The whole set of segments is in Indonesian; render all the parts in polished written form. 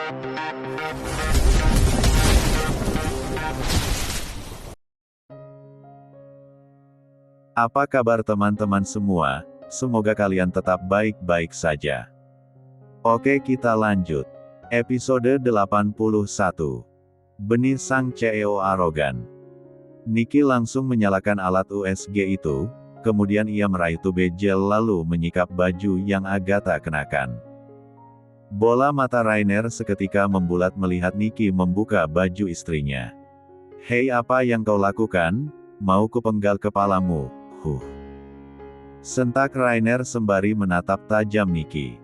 Apa kabar teman-teman semua? Semoga kalian tetap baik-baik saja. Oke, kita lanjut. Episode 81. Benih sang CEO arogan. Nicky langsung menyalakan alat USG itu, kemudian ia meraih tube gel lalu menyikap baju yang Agatha kenakan. Bola mata Rainer seketika membulat melihat Nicky membuka baju istrinya. "Hei, apa yang kau lakukan? Mau kupenggal kepalamu?" Sentak Rainer sembari menatap tajam Nicky.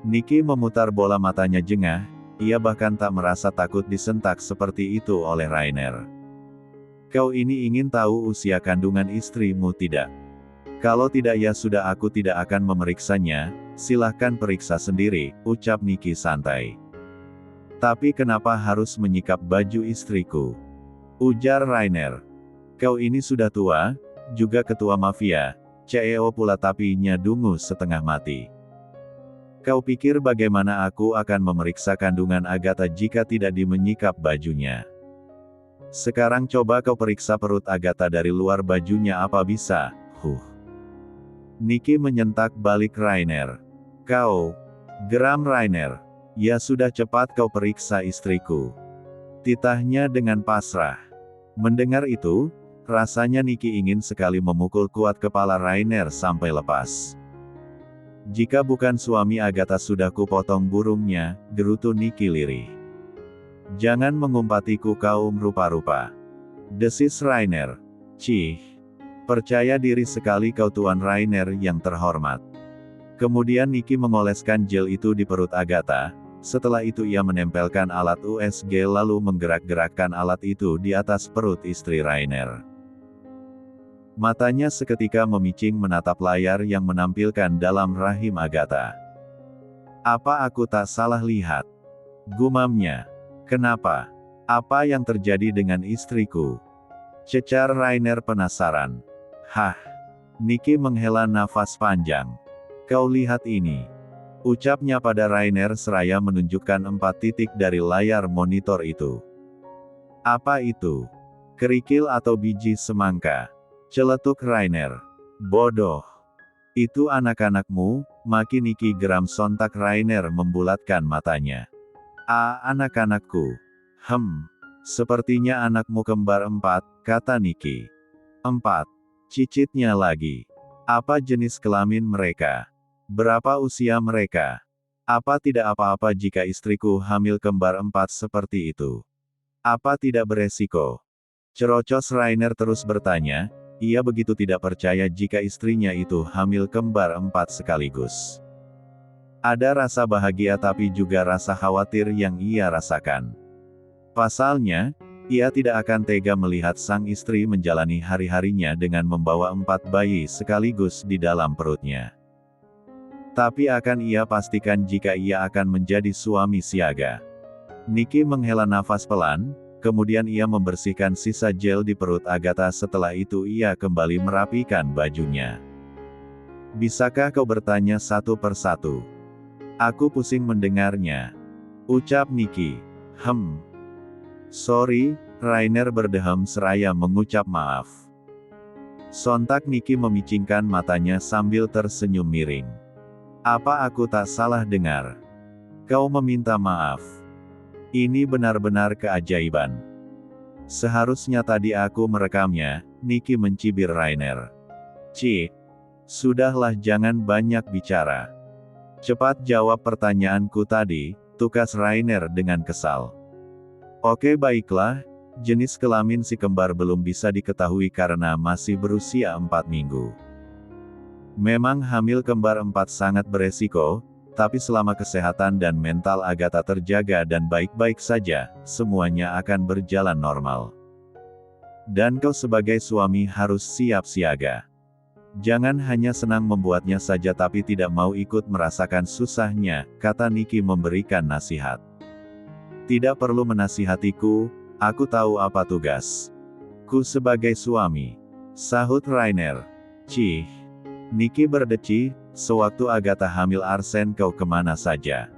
Nicky memutar bola matanya jengah, ia bahkan tak merasa takut disentak seperti itu oleh Rainer. "Kau ini ingin tahu usia kandungan istrimu tidak? Kalau tidak ya sudah, aku tidak akan memeriksanya, silahkan periksa sendiri," ucap Nicky santai. "Tapi kenapa harus menyikap baju istriku?" ujar Rainer. "Kau ini sudah tua, juga ketua mafia, CEO pula tapi nya dungu setengah mati. Kau pikir bagaimana aku akan memeriksa kandungan Agatha jika tidak dimenyikap bajunya? Sekarang coba kau periksa perut Agatha dari luar bajunya, apa bisa?" Nicky menyentak balik Rainer. "Kau," geram Rainer. "Ya sudah, cepat kau periksa istriku," titahnya dengan pasrah. Mendengar itu, rasanya Nicky ingin sekali memukul kuat kepala Rainer sampai lepas. "Jika bukan suami Agatha sudah kupotong burungnya," gerutu Nicky lirih. "Jangan mengumpatiku kaum rupa-rupa," desis Rainer. "Cih, percaya diri sekali kau Tuan Rainer yang terhormat." Kemudian Nicky mengoleskan gel itu di perut Agatha, setelah itu ia menempelkan alat USG lalu menggerak-gerakkan alat itu di atas perut istri Rainer. Matanya seketika memicing menatap layar yang menampilkan dalam rahim Agatha. "Apa aku tak salah lihat?" gumamnya. "Kenapa? Apa yang terjadi dengan istriku?" cecar Rainer penasaran. "Hah?" Nicky menghela nafas panjang. "Kau lihat ini," ucapnya pada Rainer seraya menunjukkan 4 titik dari layar monitor itu. "Apa itu? Kerikil atau biji semangka?" celetuk Rainer. "Bodoh. Itu anak-anakmu," maki Nicky geram sontak Rainer membulatkan matanya. Anak-anakku. Sepertinya anakmu kembar 4, kata Nicky. 4. Cicitnya lagi. Apa jenis kelamin mereka? Berapa usia mereka? Apa tidak apa-apa jika istriku hamil kembar 4 seperti itu? Apa tidak beresiko?" Cerocos Rainer terus bertanya, ia begitu tidak percaya jika istrinya itu hamil kembar 4 sekaligus. Ada rasa bahagia tapi juga rasa khawatir yang ia rasakan. Pasalnya, ia tidak akan tega melihat sang istri menjalani hari-harinya dengan membawa 4 bayi sekaligus di dalam perutnya. Tapi akan ia pastikan jika ia akan menjadi suami siaga. Nicky menghela nafas pelan, kemudian ia membersihkan sisa gel di perut Agatha, setelah itu ia kembali merapikan bajunya. "Bisakah kau bertanya satu persatu? Aku pusing mendengarnya," ucap Nicky. Sorry," Rainer berdehem seraya mengucap maaf. Sontak Nicky memicingkan matanya sambil tersenyum miring. "Apa aku tak salah dengar? Kau meminta maaf? Ini benar-benar keajaiban. Seharusnya tadi aku merekamnya," Nicky mencibir Rainer. "Cih, sudahlah, jangan banyak bicara. Cepat jawab pertanyaanku tadi," tukas Rainer dengan kesal. "Oke, baiklah, jenis kelamin si kembar belum bisa diketahui karena masih berusia 4 minggu. Memang hamil kembar 4 sangat beresiko, tapi selama kesehatan dan mental Agatha terjaga dan baik-baik saja, semuanya akan berjalan normal. Dan kau sebagai suami harus siap siaga. Jangan hanya senang membuatnya saja tapi tidak mau ikut merasakan susahnya," kata Nicky memberikan nasihat. "Tidak perlu menasihatiku, aku tahu apa tugasku sebagai suami," sahut Rainer. "Cih." Nicky berdeci, "Sewaktu Agatha hamil arsen kau kemana saja?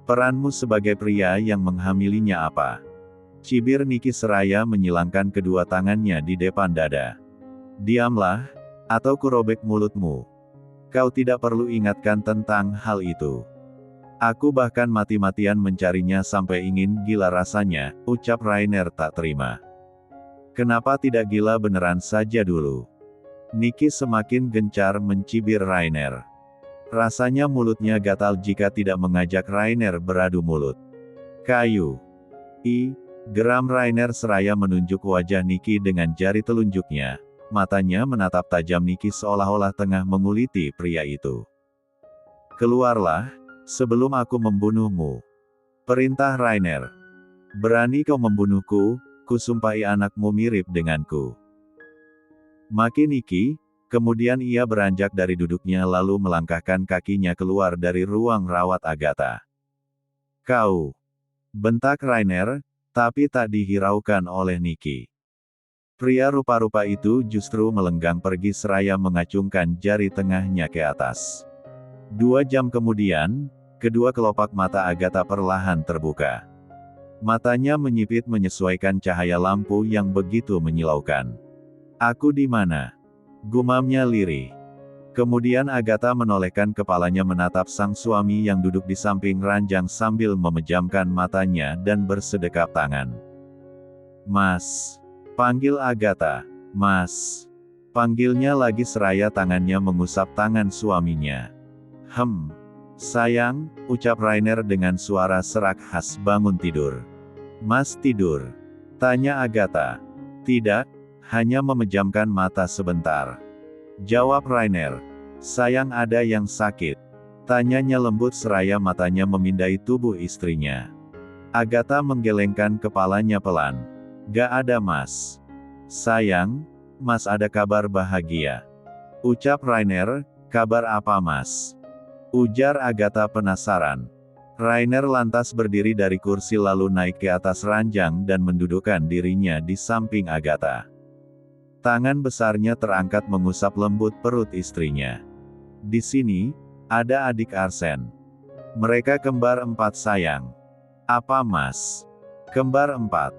Peranmu sebagai pria yang menghamilinya apa? Cibir Nicky seraya menyilangkan kedua tangannya di depan dada. Diamlah, atau kurobek mulutmu. Kau tidak perlu ingatkan tentang hal itu. Aku bahkan mati-matian mencarinya sampai ingin gila rasanya, ucap Rainer tak terima. Kenapa tidak gila beneran saja dulu? Nicky semakin gencar mencibir Rainer. Rasanya mulutnya gatal jika tidak mengajak Rainer beradu mulut. Kayu. Geram Rainer seraya menunjuk wajah Nicky dengan jari telunjuknya. Matanya menatap tajam Nicky seolah-olah tengah menguliti pria itu. Keluarlah, sebelum aku membunuhmu. Perintah Rainer. Berani kau membunuhku, kusumpahi anakmu mirip denganku. Maki Nicky, kemudian ia beranjak dari duduknya lalu melangkahkan kakinya keluar dari ruang rawat Agatha. Kau! Bentak Rainer, tapi tak dihiraukan oleh Nicky. Pria rupa-rupa itu justru melenggang pergi seraya mengacungkan jari tengahnya ke atas. 2 jam kemudian, kedua kelopak mata Agatha perlahan terbuka. Matanya menyipit menyesuaikan cahaya lampu yang begitu menyilaukan. Aku di mana? Gumamnya lirih. Kemudian Agatha menolehkan kepalanya menatap sang suami yang duduk di samping ranjang sambil memejamkan matanya dan bersedekap tangan. Mas. Panggil Agatha. Mas. Panggilnya lagi seraya tangannya mengusap tangan suaminya. Sayang, ucap Rainer dengan suara serak khas bangun tidur. Mas tidur? Tanya Agatha. Tidak, hanya memejamkan mata sebentar. Jawab Rainer. Sayang ada yang sakit. Tanyanya lembut seraya matanya memindai tubuh istrinya. Agatha menggelengkan kepalanya pelan. Gak ada mas. Sayang, mas ada kabar bahagia. Ucap Rainer, kabar apa mas? Ujar Agatha penasaran. Rainer lantas berdiri dari kursi lalu naik ke atas ranjang dan mendudukkan dirinya di samping Agatha. Tangan besarnya terangkat mengusap lembut perut istrinya. Di sini, ada adik Arsen. Mereka kembar 4 sayang. Apa mas? Kembar 4.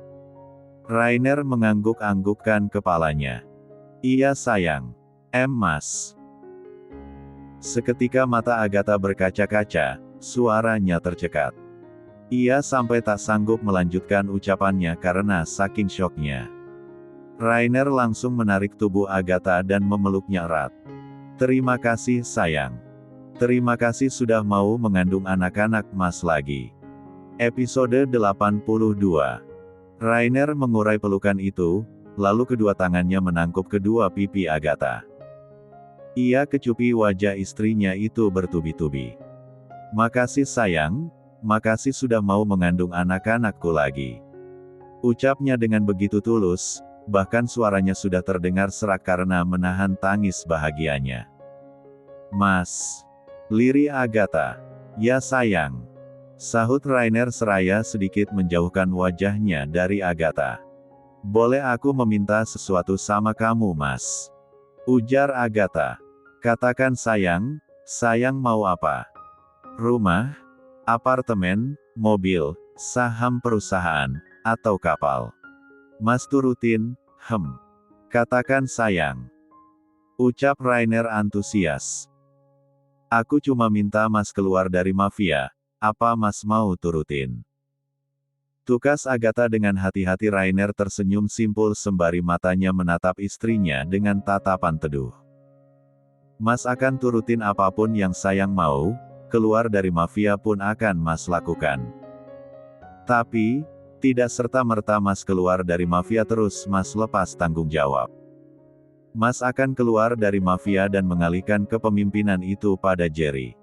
Rainer mengangguk-anggukkan kepalanya. Iya sayang. Mas. Seketika mata Agatha berkaca-kaca, suaranya tercekat. Ia sampai tak sanggup melanjutkan ucapannya karena saking syoknya. Rainer langsung menarik tubuh Agatha dan memeluknya erat. Terima kasih sayang. Terima kasih sudah mau mengandung anak-anak mas lagi. Episode 82. Rainer mengurai pelukan itu, lalu kedua tangannya menangkup kedua pipi Agatha. Ia kecupi wajah istrinya itu bertubi-tubi. Makasih sayang, makasih sudah mau mengandung anak-anakku lagi. Ucapnya dengan begitu tulus, bahkan suaranya sudah terdengar serak karena menahan tangis bahagianya. Mas. Lirih Agatha. Ya sayang. Sahut Rainer seraya sedikit menjauhkan wajahnya dari Agatha. Boleh aku meminta sesuatu sama kamu mas? Ujar Agatha. Katakan sayang, sayang mau apa? Rumah? Apartemen? Mobil? Saham perusahaan? Atau kapal? Mas turutin, Katakan sayang. Ucap Rainer antusias. Aku cuma minta mas keluar dari mafia. Apa mas mau turutin? Tukas Agatha dengan hati-hati. Rainer tersenyum simpul sembari matanya menatap istrinya dengan tatapan teduh. Mas akan turutin apapun yang sayang mau, keluar dari mafia pun akan mas lakukan. Tapi, tidak serta-merta mas keluar dari mafia terus mas lepas tanggung jawab. Mas akan keluar dari mafia dan mengalihkan kepemimpinan itu pada Jerry.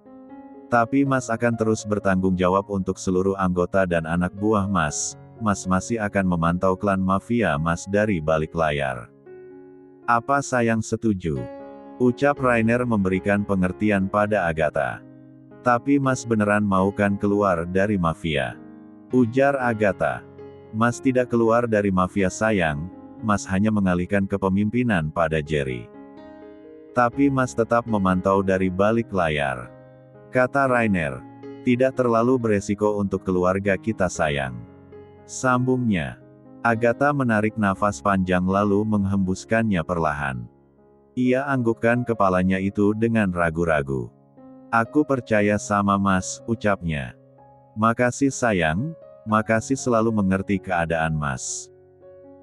Tapi mas akan terus bertanggung jawab untuk seluruh anggota dan anak buah mas. Mas masih akan memantau klan mafia mas dari balik layar. Apa sayang setuju? Ucap Rainer memberikan pengertian pada Agatha. Tapi mas beneran mau kan keluar dari mafia? Ujar Agatha. Mas tidak keluar dari mafia sayang, mas hanya mengalihkan kepemimpinan pada Jerry. Tapi mas tetap memantau dari balik layar. Kata Rainer. Tidak terlalu beresiko untuk keluarga kita sayang. Sambungnya. Agatha menarik nafas panjang lalu menghembuskannya perlahan. Ia anggukkan kepalanya itu dengan ragu-ragu. Aku percaya sama Mas, ucapnya. Makasih sayang, makasih selalu mengerti keadaan Mas.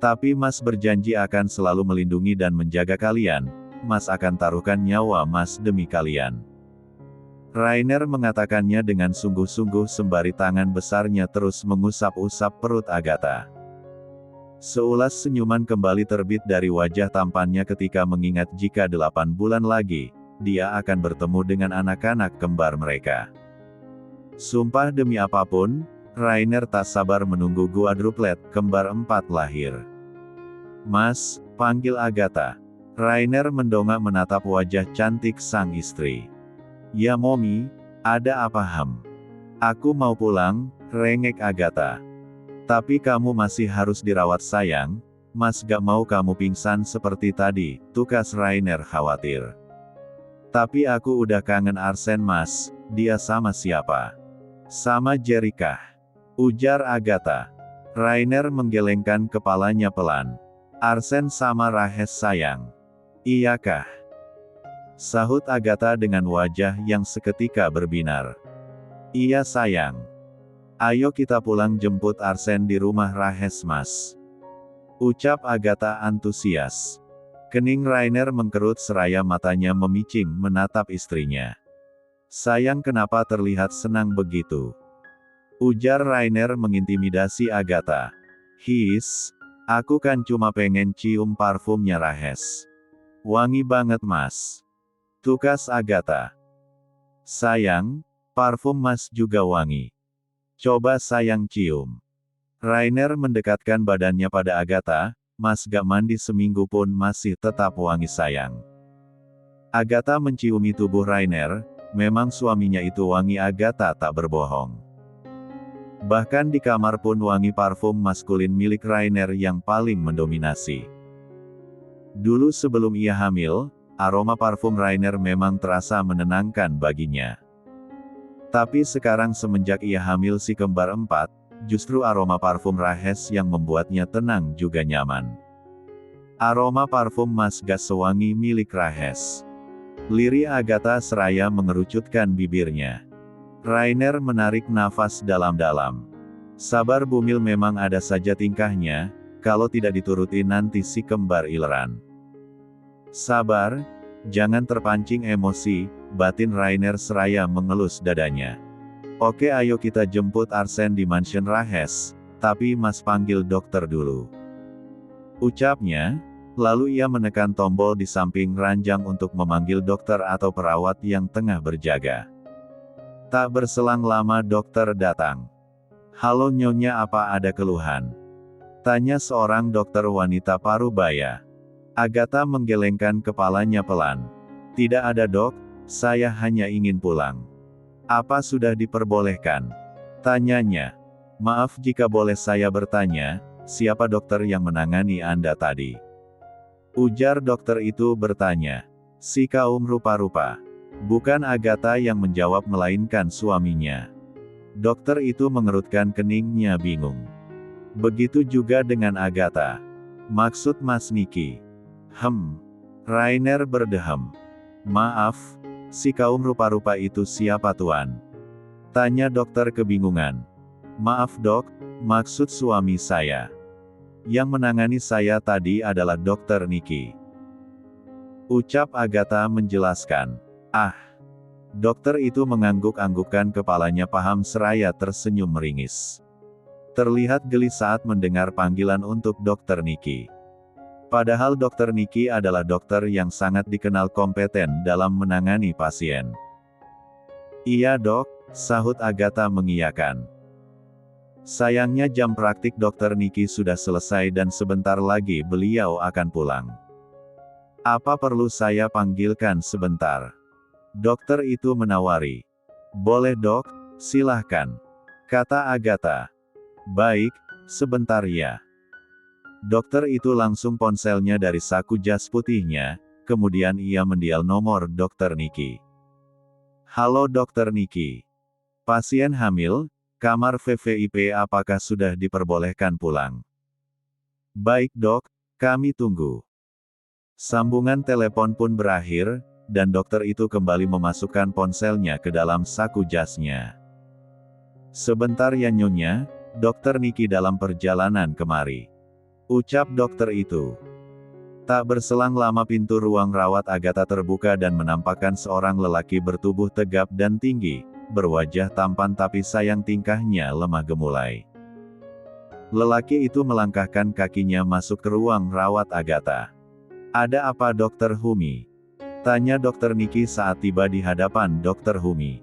Tapi Mas berjanji akan selalu melindungi dan menjaga kalian, Mas akan taruhkan nyawa Mas demi kalian. Rainer mengatakannya dengan sungguh-sungguh sembari tangan besarnya terus mengusap-usap perut Agatha. Seulas senyuman kembali terbit dari wajah tampannya ketika mengingat jika 8 bulan lagi, dia akan bertemu dengan anak-anak kembar mereka. Sumpah demi apapun, Rainer tak sabar menunggu quadruplet kembar 4 lahir. Mas, panggil Agatha. Rainer mendongak menatap wajah cantik sang istri. Ya Momi, ada apa Ham? Aku mau pulang, rengek Agatha. Tapi kamu masih harus dirawat sayang, Mas gak mau kamu pingsan seperti tadi, tukas Rainer khawatir. Tapi aku udah kangen Arsen Mas, dia sama siapa? Sama Jericho, ujar Agatha. Rainer menggelengkan kepalanya pelan. Arsen sama Rahes sayang. Iyakah? Sahut Agatha dengan wajah yang seketika berbinar. Iya sayang. Ayo kita pulang jemput Arsen di rumah Rahes Mas. Ucap Agatha antusias. Kening Rainer mengkerut seraya matanya memicing menatap istrinya. Sayang kenapa terlihat senang begitu? Ujar Rainer mengintimidasi Agatha. Aku kan cuma pengen cium parfumnya Rahes. Wangi banget Mas. Tukas Agatha. Sayang, parfum Mas juga wangi. Coba sayang cium. Rainer mendekatkan badannya pada Agatha, Mas gak mandi seminggu pun masih tetap wangi sayang. Agatha menciumi tubuh Rainer, memang suaminya itu wangi Agatha tak berbohong. Bahkan di kamar pun wangi parfum maskulin milik Rainer yang paling mendominasi. Dulu sebelum ia hamil, aroma parfum Rainer memang terasa menenangkan baginya. Tapi sekarang semenjak ia hamil si kembar 4, justru aroma parfum Rahes yang membuatnya tenang juga nyaman. Aroma parfum Mas gak sewangi milik Rahes. Lirik Agatha seraya mengerucutkan bibirnya. Rainer menarik nafas dalam-dalam. Sabar bumil memang ada saja tingkahnya, kalau tidak dituruti nanti si kembar ileran. Sabar, jangan terpancing emosi, batin Rainer seraya mengelus dadanya. Oke ayo kita jemput Arsen di mansion Rahes, tapi Mas panggil dokter dulu. Ucapnya, lalu ia menekan tombol di samping ranjang untuk memanggil dokter atau perawat yang tengah berjaga. Tak berselang lama dokter datang. Halo Nyonya apa ada keluhan? Tanya seorang dokter wanita parubaya. Agatha menggelengkan kepalanya pelan. Tidak ada dok, saya hanya ingin pulang. Apa sudah diperbolehkan? Tanyanya. Maaf jika boleh saya bertanya, siapa dokter yang menangani Anda tadi? Ujar dokter itu bertanya. Si kaum rupa-rupa. Bukan Agatha yang menjawab melainkan suaminya. Dokter itu mengerutkan keningnya bingung. Begitu juga dengan Agatha. Maksud Mas Niki. Rainer berdehem. Maaf, si kaum rupa-rupa itu siapa tuan? Tanya dokter kebingungan. Maaf dok, maksud suami saya. Yang menangani saya tadi adalah dokter Niki. Ucap Agatha menjelaskan. Dokter itu mengangguk-anggukkan kepalanya paham seraya tersenyum meringis. Terlihat geli saat mendengar panggilan untuk dokter Niki. Padahal dokter Niki adalah dokter yang sangat dikenal kompeten dalam menangani pasien. Iya dok, sahut Agatha mengiyakan. Sayangnya jam praktik dokter Niki sudah selesai dan sebentar lagi beliau akan pulang. Apa perlu saya panggilkan sebentar? Dokter itu menawari. Boleh dok, silahkan. Kata Agatha. Baik, sebentar ya. Dokter itu langsung ponselnya dari saku jas putihnya, kemudian ia mendial nomor dokter Niki. Halo dokter Niki. Pasien hamil, kamar VVIP apakah sudah diperbolehkan pulang? Baik dok, kami tunggu. Sambungan telepon pun berakhir, dan dokter itu kembali memasukkan ponselnya ke dalam saku jasnya. Sebentar ya nyonya, dokter Niki dalam perjalanan kemari. Ucap dokter itu. Tak berselang lama pintu ruang rawat Agatha terbuka dan menampakkan seorang lelaki bertubuh tegap dan tinggi, berwajah tampan tapi sayang tingkahnya lemah gemulai. Lelaki itu melangkahkan kakinya masuk ke ruang rawat Agatha. Ada apa Dokter Humi? Tanya Dokter Niki saat tiba di hadapan Dokter Humi.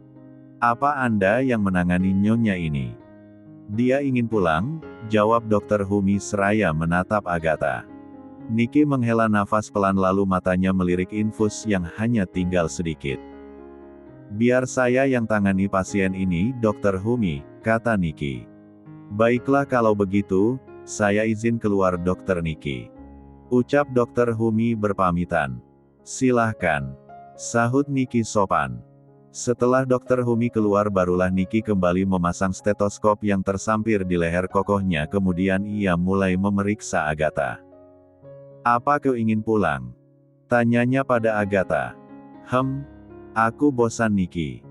Apa Anda yang menangani nyonya ini? Dia ingin pulang, jawab Dokter Humi seraya menatap Agatha. Niki menghela nafas pelan lalu matanya melirik infus yang hanya tinggal sedikit. Biar saya yang tangani pasien ini, Dokter Humi, kata Niki. Baiklah kalau begitu, saya izin keluar Dokter Niki. Ucap Dokter Humi berpamitan. Silahkan. Sahut Niki sopan. Setelah Dokter Humi keluar barulah Niki kembali memasang stetoskop yang tersampir di leher kokohnya kemudian ia mulai memeriksa Agatha. Apa kau ingin pulang? Tanyanya pada Agatha. Aku bosan Niki.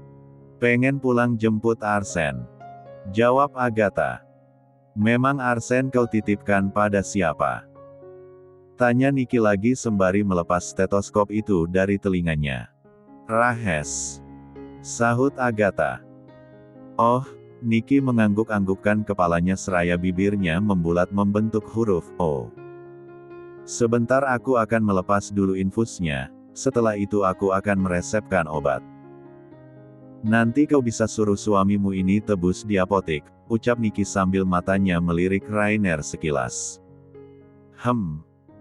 Pengen pulang jemput Arsen. Jawab Agatha. Memang Arsen kau titipkan pada siapa? Tanya Niki lagi sembari melepas stetoskop itu dari telinganya. Rahes. Sahut Agatha. Oh, Niki mengangguk-anggukkan kepalanya seraya bibirnya membulat membentuk huruf O. Sebentar aku akan melepas dulu infusnya, setelah itu aku akan meresepkan obat. Nanti kau bisa suruh suamimu ini tebus di apotek, ucap Niki sambil matanya melirik Rainer sekilas.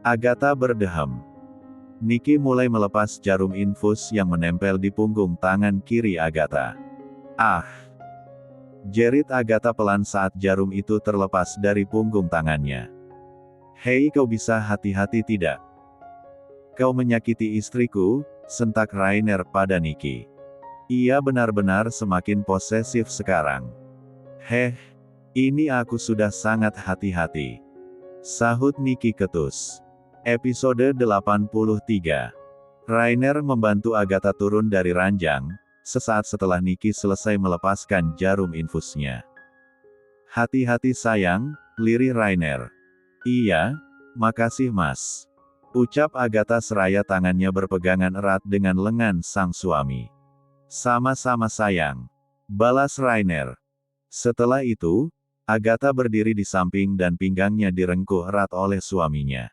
Agatha berdeham. Niki mulai melepas jarum infus yang menempel di punggung tangan kiri Agatha. Jerit Agatha pelan saat jarum itu terlepas dari punggung tangannya. Hei kau bisa hati-hati tidak? Kau menyakiti istriku, sentak Rainer pada Niki. Ia benar-benar semakin posesif sekarang. Ini aku sudah sangat hati-hati. Sahut Niki ketus. Episode 83. Rainer membantu Agatha turun dari ranjang, sesaat setelah Niki selesai melepaskan jarum infusnya. Hati-hati sayang, lirih Rainer. Iya, makasih mas. Ucap Agatha seraya tangannya berpegangan erat dengan lengan sang suami. Sama-sama sayang. Balas Rainer. Setelah itu, Agatha berdiri di samping dan pinggangnya direngkuh erat oleh suaminya.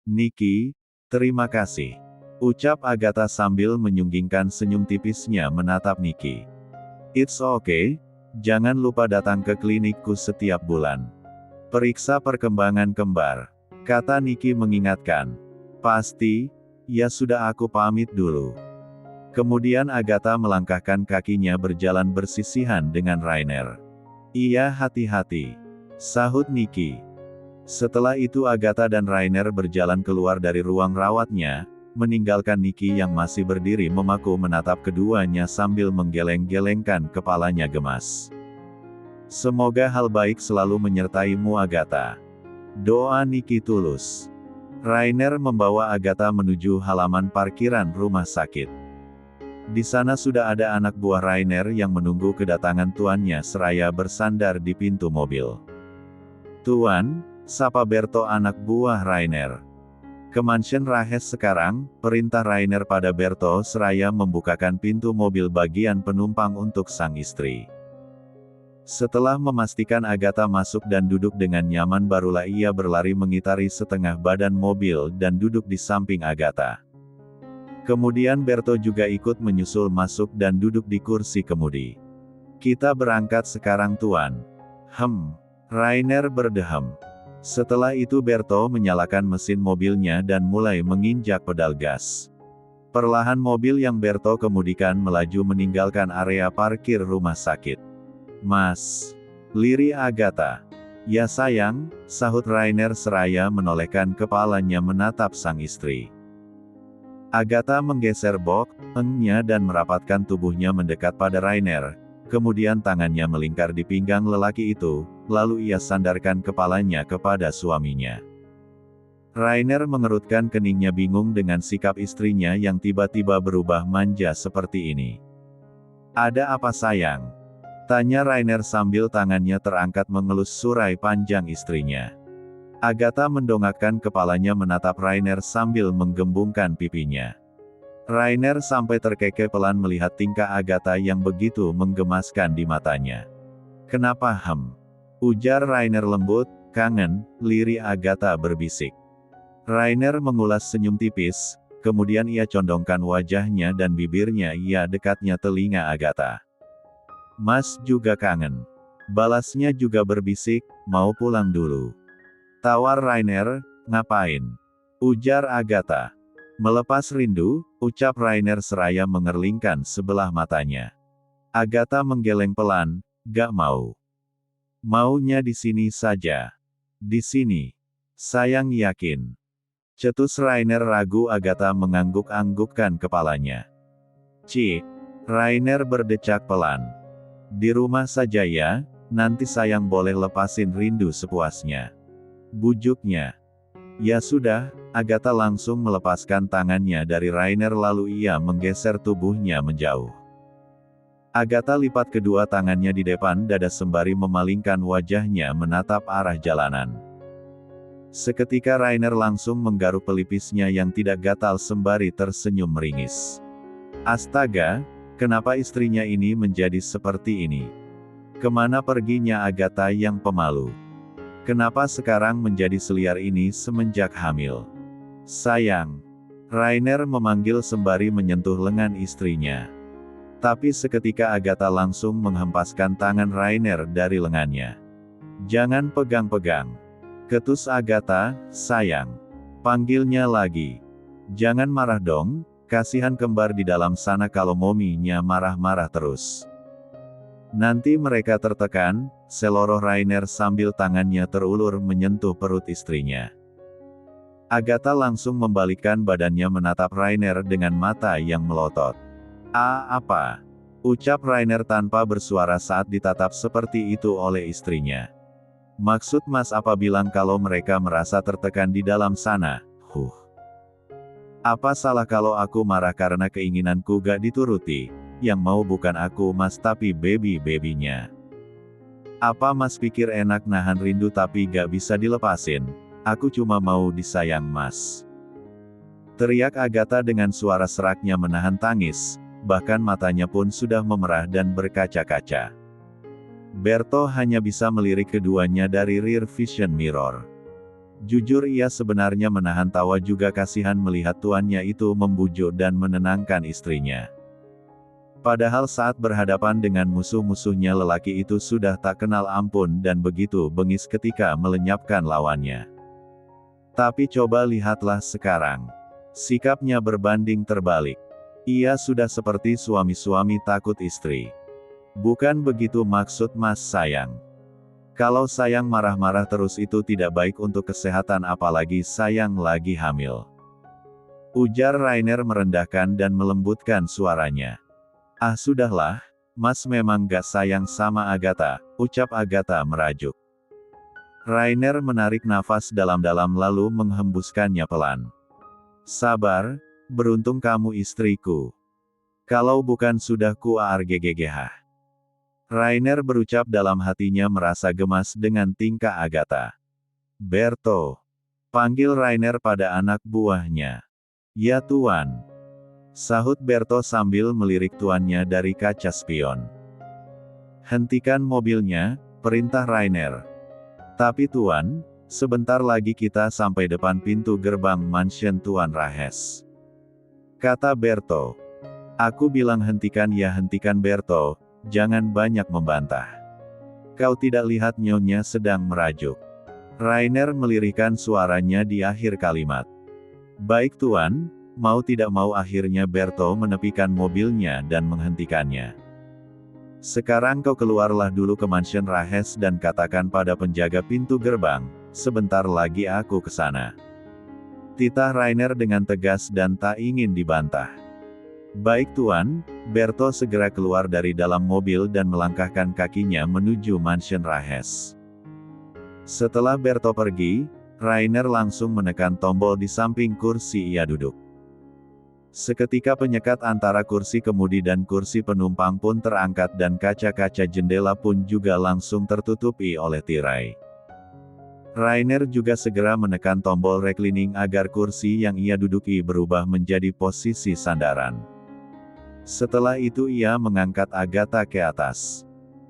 Niki, terima kasih. Ucap Agatha sambil menyunggingkan senyum tipisnya menatap Niki. It's okay, jangan lupa datang ke klinikku setiap bulan. Periksa perkembangan kembar. Kata Niki mengingatkan. Pasti, ya sudah aku pamit dulu. Kemudian Agatha melangkahkan kakinya berjalan bersisihan dengan Rainer. Iya hati-hati. Sahut Niki. Setelah itu Agatha dan Rainer berjalan keluar dari ruang rawatnya, meninggalkan Niki yang masih berdiri memaku menatap keduanya sambil menggeleng-gelengkan kepalanya gemas. Semoga hal baik selalu menyertaimu Agatha. Doa Niki tulus. Rainer membawa Agatha menuju halaman parkiran rumah sakit. Di sana sudah ada anak buah Rainer yang menunggu kedatangan tuannya seraya bersandar di pintu mobil. Tuan, sapa Berto anak buah Rainer. Ke mansion Rahes sekarang, perintah Rainer pada Berto seraya membukakan pintu mobil bagian penumpang untuk sang istri. Setelah memastikan Agatha masuk dan duduk dengan nyaman barulah ia berlari mengitari setengah badan mobil dan duduk di samping Agatha. Kemudian Berto juga ikut menyusul masuk dan duduk di kursi kemudi. Kita berangkat sekarang tuan. Rainer berdeham. Setelah itu Berto menyalakan mesin mobilnya dan mulai menginjak pedal gas. Perlahan mobil yang Berto kemudikan melaju meninggalkan area parkir rumah sakit. Mas, lirih Agatha. Ya sayang, sahut Rainer seraya menolehkan kepalanya menatap sang istri. Agatha menggeser bok-engnya dan merapatkan tubuhnya mendekat pada Rainer. kemudian tangannya melingkar di pinggang lelaki itu, lalu ia sandarkan kepalanya kepada suaminya. Rainer mengerutkan keningnya bingung dengan sikap istrinya yang tiba-tiba berubah manja seperti ini. "Ada apa sayang?" tanya Rainer sambil tangannya terangkat mengelus surai panjang istrinya. Agatha mendongakkan kepalanya menatap Rainer sambil menggembungkan pipinya. Rainer sampai terkekeh pelan melihat tingkah Agatha yang begitu menggemaskan di matanya. "Kenapa ujar Rainer lembut, "Kangen," lirih Agatha berbisik. Rainer mengulas senyum tipis, kemudian ia condongkan wajahnya dan bibirnya ia dekatnya telinga Agatha. "Mas juga kangen." Balasnya juga berbisik, "Mau pulang dulu?" tawar Rainer. "Ngapain?" ujar Agatha. "Melepas rindu," ucap Rainer seraya mengerlingkan sebelah matanya. Agatha menggeleng pelan, "Gak mau. Maunya di sini saja." "Di sini?" "Sayang yakin?" cetus Rainer ragu. Agatha mengangguk-anggukkan kepalanya. "Cik." Rainer berdecak pelan. "Di rumah saja ya, nanti sayang boleh lepasin rindu sepuasnya," bujuknya. "Ya sudah." Agatha langsung melepaskan tangannya dari Rainer lalu ia menggeser tubuhnya menjauh. Agatha lipat kedua tangannya di depan dada sembari memalingkan wajahnya menatap arah jalanan. Seketika Rainer langsung menggaruk pelipisnya yang tidak gatal sembari tersenyum meringis. Astaga, kenapa istrinya ini menjadi seperti ini? Kemana perginya Agatha yang pemalu? Kenapa sekarang menjadi seliar ini semenjak hamil? "Sayang." Rainer memanggil sembari menyentuh lengan istrinya. Tapi seketika Agatha langsung menghempaskan tangan Rainer dari lengannya. "Jangan pegang-pegang," ketus Agatha, "sayang." Panggilnya lagi. "Jangan marah dong, kasihan kembar di dalam sana kalau mominya marah-marah terus. Nanti mereka tertekan," seloroh Rainer sambil tangannya terulur menyentuh perut istrinya. Agatha langsung membalikkan badannya menatap Rainer dengan mata yang melotot. Apa?" ucap Rainer tanpa bersuara saat ditatap seperti itu oleh istrinya. "Maksud Mas apa bilang kalau mereka merasa tertekan di dalam sana? Apa salah kalau aku marah karena keinginanku gak dituruti? Yang mau bukan aku Mas tapi baby-babynya. Apa Mas pikir enak nahan rindu tapi gak bisa dilepasin? Aku cuma mau disayang Mas," teriak Agatha dengan suara seraknya menahan tangis, bahkan matanya pun sudah memerah dan berkaca-kaca. Berto hanya bisa melirik keduanya dari rear vision mirror. Jujur ia sebenarnya menahan tawa juga kasihan melihat tuannya itu membujuk dan menenangkan istrinya. Padahal saat berhadapan dengan musuh-musuhnya lelaki itu sudah tak kenal ampun dan begitu bengis ketika melenyapkan lawannya. Tapi coba lihatlah sekarang. Sikapnya berbanding terbalik. Ia sudah seperti suami-suami takut istri. Bukan begitu maksud Mas sayang. Kalau sayang marah-marah terus itu tidak baik untuk kesehatan apalagi sayang lagi hamil. Ujar Rainer merendahkan dan melembutkan suaranya. "Ah sudahlah, Mas memang gak sayang sama Agatha," ucap Agatha merajuk. Rainer menarik nafas dalam-dalam lalu menghembuskannya pelan. "Sabar, beruntung kamu istriku. Kalau bukan sudah ku arggggh." Rainer berucap dalam hatinya merasa gemas dengan tingkah Agatha. "Berto," panggil Rainer pada anak buahnya. "Ya Tuan," sahut Berto sambil melirik tuannya dari kaca spion. "Hentikan mobilnya," perintah Rainer. "Tapi Tuan, sebentar lagi kita sampai depan pintu gerbang mansion Tuan Rahes," kata Berto. "Aku bilang hentikan ya hentikan Berto, jangan banyak membantah. Kau tidak lihat nyonya sedang merajuk." Rainer melirihkan suaranya di akhir kalimat. "Baik Tuan," mau tidak mau akhirnya Berto menepikan mobilnya dan menghentikannya. "Sekarang kau keluarlah dulu ke mansion Rahes dan katakan pada penjaga pintu gerbang, sebentar lagi aku kesana," titah Rainer dengan tegas dan tak ingin dibantah. Baik tuan, Berto segera keluar dari dalam mobil dan melangkahkan kakinya menuju mansion Rahes. Setelah Berto pergi, Rainer langsung menekan tombol di samping kursi ia duduk. Seketika penyekat antara kursi kemudi dan kursi penumpang pun terangkat dan kaca-kaca jendela pun juga langsung tertutupi oleh tirai. Rainer juga segera menekan tombol reclining agar kursi yang ia duduki berubah menjadi posisi sandaran. Setelah itu ia mengangkat Agatha ke atas.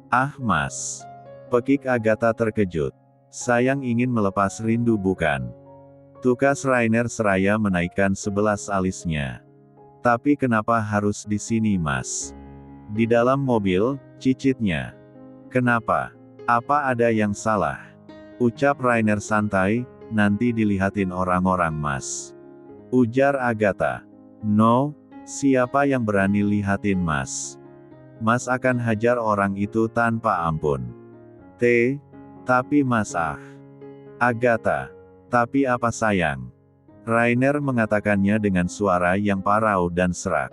"Ah mas," pekik Agatha terkejut. "Sayang ingin melepas rindu bukan?" Tukas Rainer seraya menaikkan 11 alisnya. "Tapi kenapa harus di sini mas?" "Di dalam mobil," cicitnya. "Kenapa? Apa ada yang salah?" Ucap Rainer santai, "Nanti dilihatin orang-orang mas," ujar Agatha. "No, siapa yang berani lihatin mas? Mas akan hajar orang itu tanpa ampun." Tapi mas Agatha. "Tapi apa sayang?" Rainer mengatakannya dengan suara yang parau dan serak.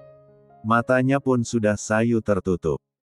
Matanya pun sudah sayu tertutup.